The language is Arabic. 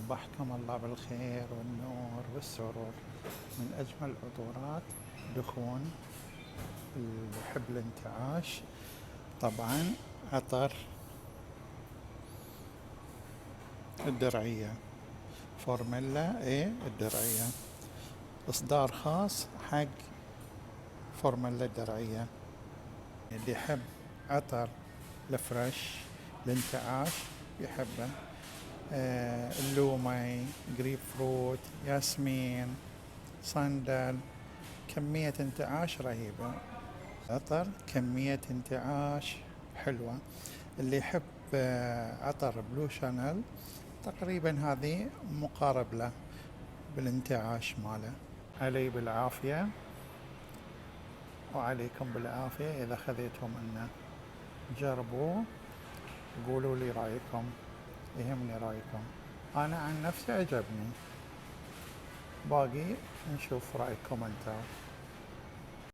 صبحكم الله بالخير والنور والسرور. من أجمل العطورات دخون اللي يحب الانتعاش. طبعا عطر الدرعية، فورميلا الدرعية، إصدار خاص حق فورميلا الدرعية. اللي يحب عطر الفريش الانتعاش يحبه. اللومي، جريب فروت، ياسمين، صندل، كمية انتعاش رهيبة. عطر كمية انتعاش حلوة. اللي يحب عطر بلو شانيل تقريبا هذه مقارب له بالانتعاش ماله. علي بالعافية وعليكم بالعافية إذا خذيتم منه. جربوه، قولوا لي رأيكم، يهمني رأيكم. أنا عن نفسي عجبني، باقي نشوف رأيكم انتم.